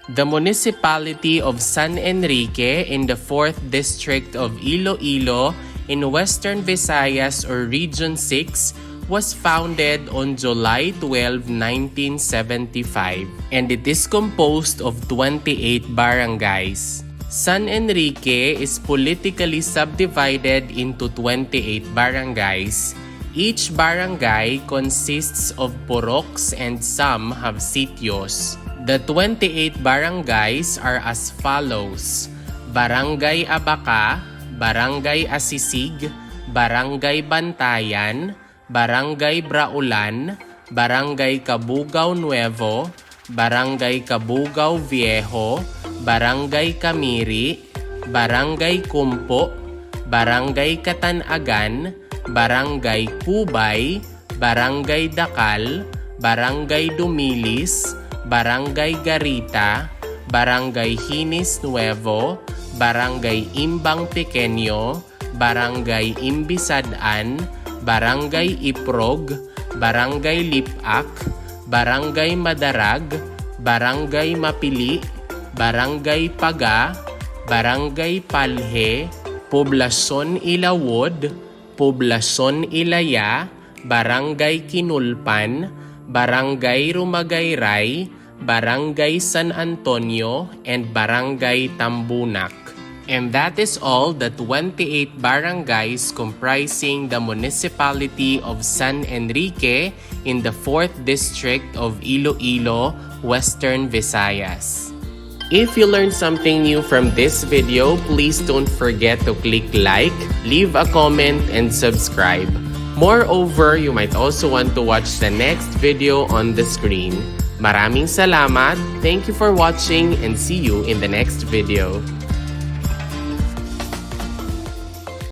The municipality of San Enrique in the 4th District of Iloilo in Western Visayas or Region 6 was founded on July 12, 1975, and it is composed of 28 barangays. San Enrique is politically subdivided into 28 barangays. Each barangay consists of puroks and some have sitios. The 28 barangays are as follows: Barangay Abaca, Barangay Asisig, Barangay Bantayan, Barangay Braulan, Barangay Cabugao Nuevo, Barangay Cabugao Viejo, Barangay Camiri, Barangay Kumpo, Barangay Katanagan, Barangay Kubay, Barangay Dakal, Barangay Dumilis, Barangay Garita, Barangay Hinis Nuevo, Barangay Imbang Pequeño, Barangay Imbisadan, Barangay Iprog, Barangay Lipak, Barangay Madarag, Barangay Mapili, Barangay Paga, Barangay Palhe, Poblasyon Ilawod, Poblasyon Ilaya, Barangay Kinulpan, Barangay Rumagayray, Barangay San Antonio, and Barangay Tambunak. And that is all the 28 barangays comprising the municipality of San Enrique in the 4th District of Iloilo, Western Visayas. If you learned something new from this video, please don't forget to click like, leave a comment, and subscribe. Moreover, you might also want to watch the next video on the screen. Maraming salamat, thank you for watching, and see you in the next video.